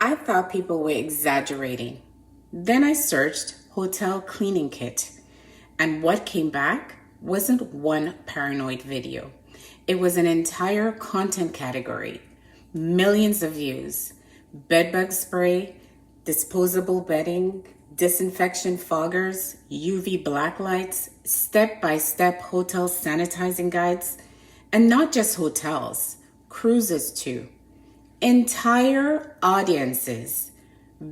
I thought people were exaggerating. Then I searched hotel cleaning kit, and what came back wasn't one paranoid video. It was an entire content category, millions of views, bedbug spray, disposable bedding, disinfection foggers, UV black lights, step-by-step hotel sanitizing guides, and not just hotels, cruises too. Entire audiences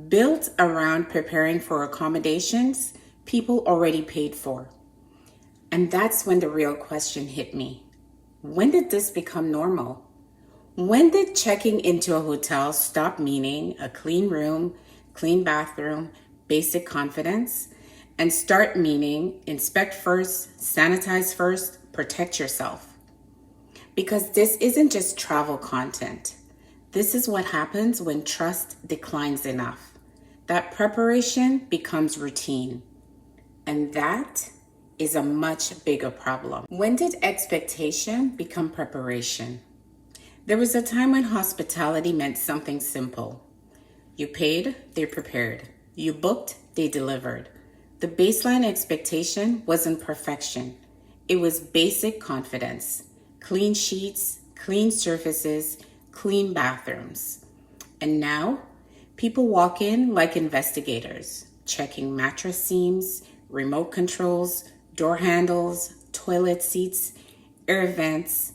built around preparing for accommodations people already paid for. And that's when the real question hit me. When did this become normal? When did checking into a hotel stop meaning a clean room, clean bathroom, basic confidence, and start meaning inspect first, sanitize first, protect yourself? Because this isn't just travel content. This is what happens when trust declines enough. That preparation becomes routine. And that is a much bigger problem. When did expectation become preparation? There was a time when hospitality meant something simple. You paid, they prepared. You booked, they delivered. The baseline expectation wasn't perfection. It was basic confidence. Clean sheets, clean surfaces, clean bathrooms. And now, people walk in like investigators, checking mattress seams, remote controls, door handles, toilet seats, air vents,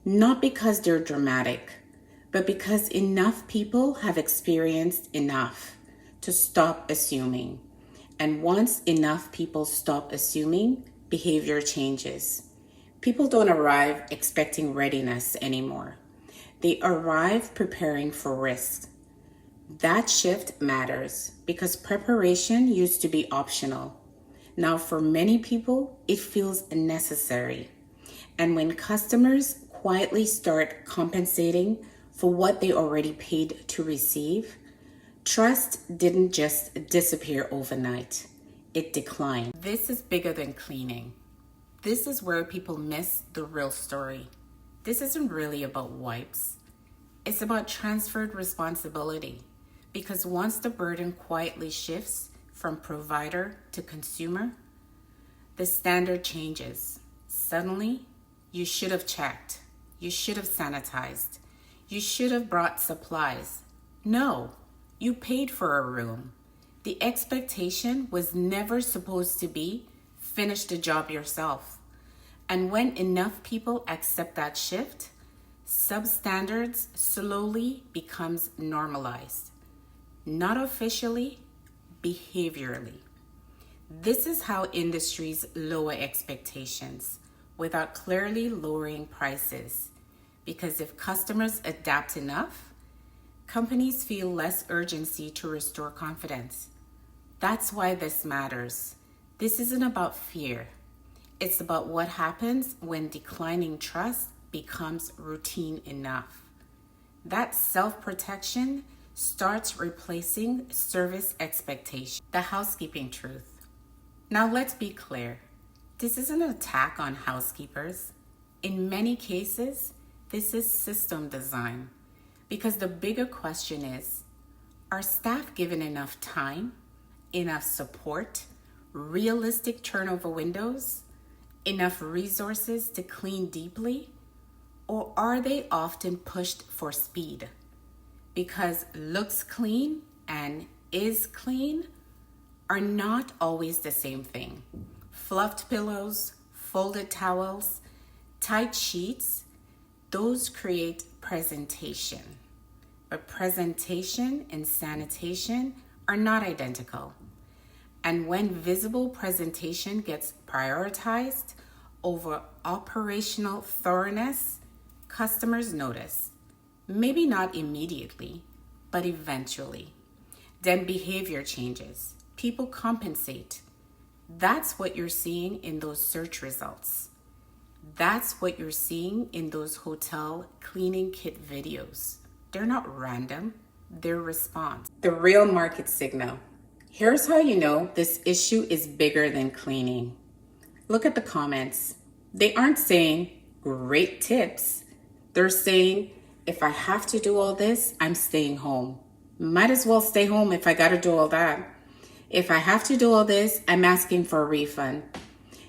not because they're dramatic, but because enough people have experienced enough to stop assuming. And once enough people stop assuming, behavior changes. People don't arrive expecting readiness anymore. They arrive preparing for risk. That shift matters because preparation used to be optional. Now, for many people, it feels necessary. And when customers quietly start compensating for what they already paid to receive, trust didn't just disappear overnight. It declined. This is bigger than cleaning. This is where people miss the real story. This isn't really about wipes. It's about transferred responsibility. Because once the burden quietly shifts from provider to consumer, the standard changes. Suddenly, you should have checked. You should have sanitized. You should have brought supplies. No, you paid for a room. The expectation was never supposed to be finish the job yourself. And when enough people accept that shift, substandards slowly becomes normalized. Not officially, behaviorally. This is how industries lower expectations without clearly lowering prices. Because if customers adapt enough, companies feel less urgency to restore confidence. That's why this matters. This isn't about fear. It's about what happens when declining trust becomes routine enough. That self-protection starts replacing service expectation. The housekeeping truth. Now let's be clear. This isn't an attack on housekeepers. In many cases, this is system design. Because the bigger question is, are staff given enough time, enough support, realistic turnover windows, enough resources to clean deeply? Or are they often pushed for speed? Because looks clean and is clean are not always the same thing. Fluffed pillows, folded towels, tight sheets, those create presentation. But presentation and sanitation are not identical. And when visible presentation gets prioritized over operational thoroughness, customers notice. Maybe not immediately, but eventually. Then behavior changes. People compensate. That's what you're seeing in those search results. That's what you're seeing in those hotel cleaning kit videos. They're not random, they're response. The real market signal. Here's how you know this issue is bigger than cleaning. Look at the comments. They aren't saying great tips. They're saying, if I have to do all this, I'm staying home. Might as well stay home if I gotta do all that. If I have to do all this, I'm asking for a refund.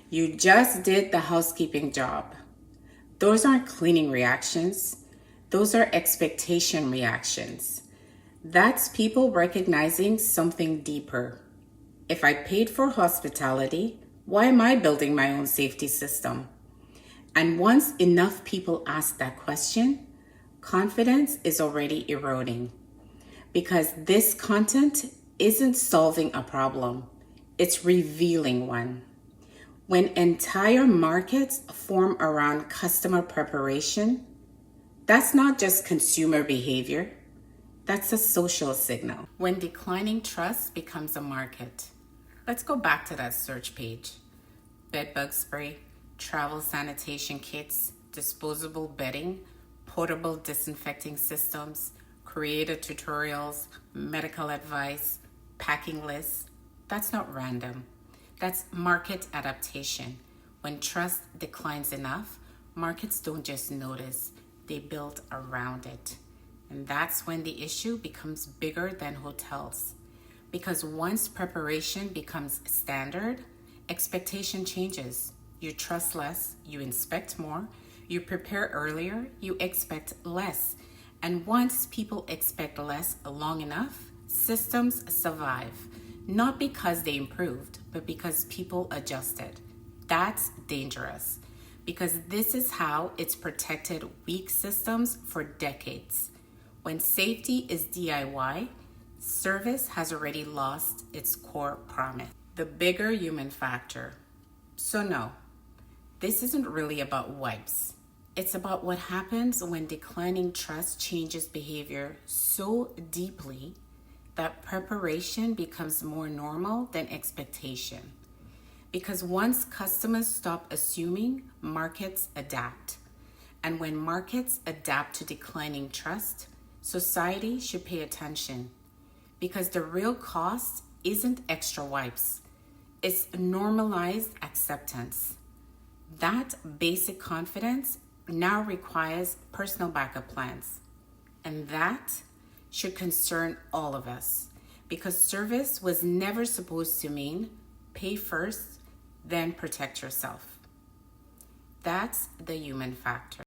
You just did the housekeeping job. Those aren't cleaning reactions. Those are expectation reactions. That's people recognizing something deeper. If I paid for hospitality, why am I building my own safety system? And once enough people ask that question, confidence is already eroding. Because this content isn't solving a problem, it's revealing one. When entire markets form around customer preparation, that's not just consumer behavior, that's a social signal. When declining trust becomes a market, let's go back to that search page. Bed bug spray, travel sanitation kits, disposable bedding, portable disinfecting systems, creator tutorials, medical advice, packing lists. That's not random. That's market adaptation. When trust declines enough, markets don't just notice, they build around it. And that's when the issue becomes bigger than hotels. Because once preparation becomes standard, expectation changes. You trust less, you inspect more, you prepare earlier, you expect less. And once people expect less long enough, systems survive. Not because they improved, but because people adjusted. That's dangerous. Because this is how it's protected weak systems for decades. When safety is DIY, service has already lost its core promise. The bigger human factor. So no, this isn't really about wipes. It's about what happens when declining trust changes behavior so deeply that preparation becomes more normal than expectation. Because once customers stop assuming, markets adapt. And when markets adapt to declining trust, society should pay attention. Because the real cost isn't extra wipes, it's normalized acceptance. That basic confidence now requires personal backup plans. And that should concern all of us because service was never supposed to mean pay first, then protect yourself. That's the human factor.